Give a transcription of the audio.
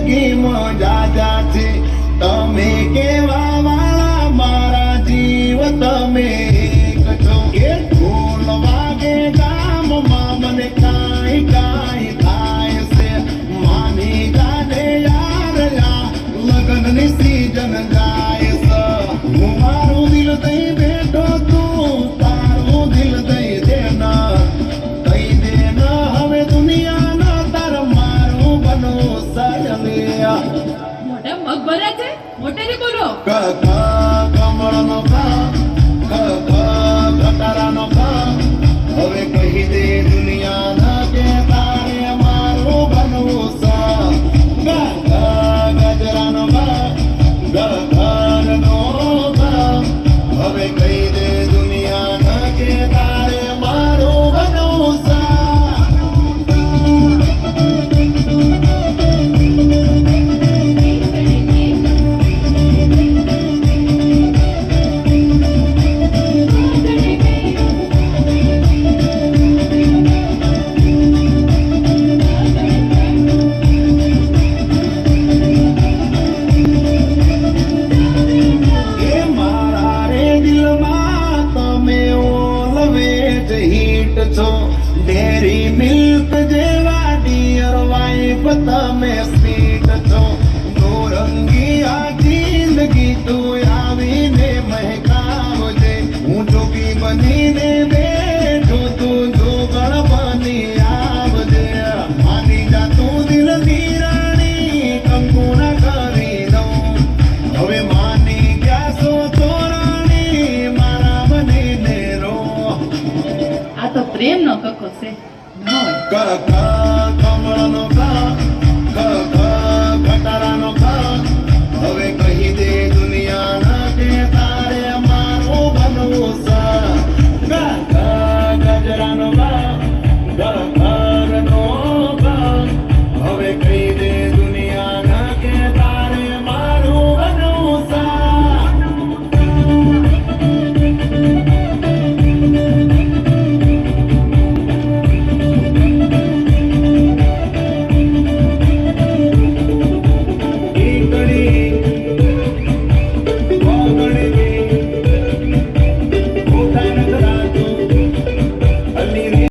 જિંદગીમાં જાજા છે તમે કેવા વાળા મારા જીવ તમે એક છો એ ઢોલ વાગે ગામમાં મને કાંઈ કાંઈ થાય છે માની જાને યાર લગનની સીઝન જાય છે હું મારું દિલ દઈ બેઠો તું તારું દિલ દઈ દેના દઈ દેના હવે દુનિયાના તાર મારું બનો સાયલિયા મોટા મગ ભરા છે મોટેથી બોલો કમળનો ઘટારાનો હવે કહી દે દુનિયાના કે તારે મારું બનવું ગજરાનો ગરનો હવે કહી દે દુનિયાના કે તારે મારું બનવું ડેરી મિલ્ક જેવા ડિયર વાઇફ તમે સ્વીટ છો દોરંગી આ જિંદગી તું આવીને મહેકાવજે હું જોગી બનીને બેઠો તું જોગણ બની આવજે માની જા તું દિલની રાણી કંકુના કરી દઉં હવે માની ગયા છો તો રાણી મારા બનીને રો આ તો પ્રેમ નો કક્કો છે ન હોય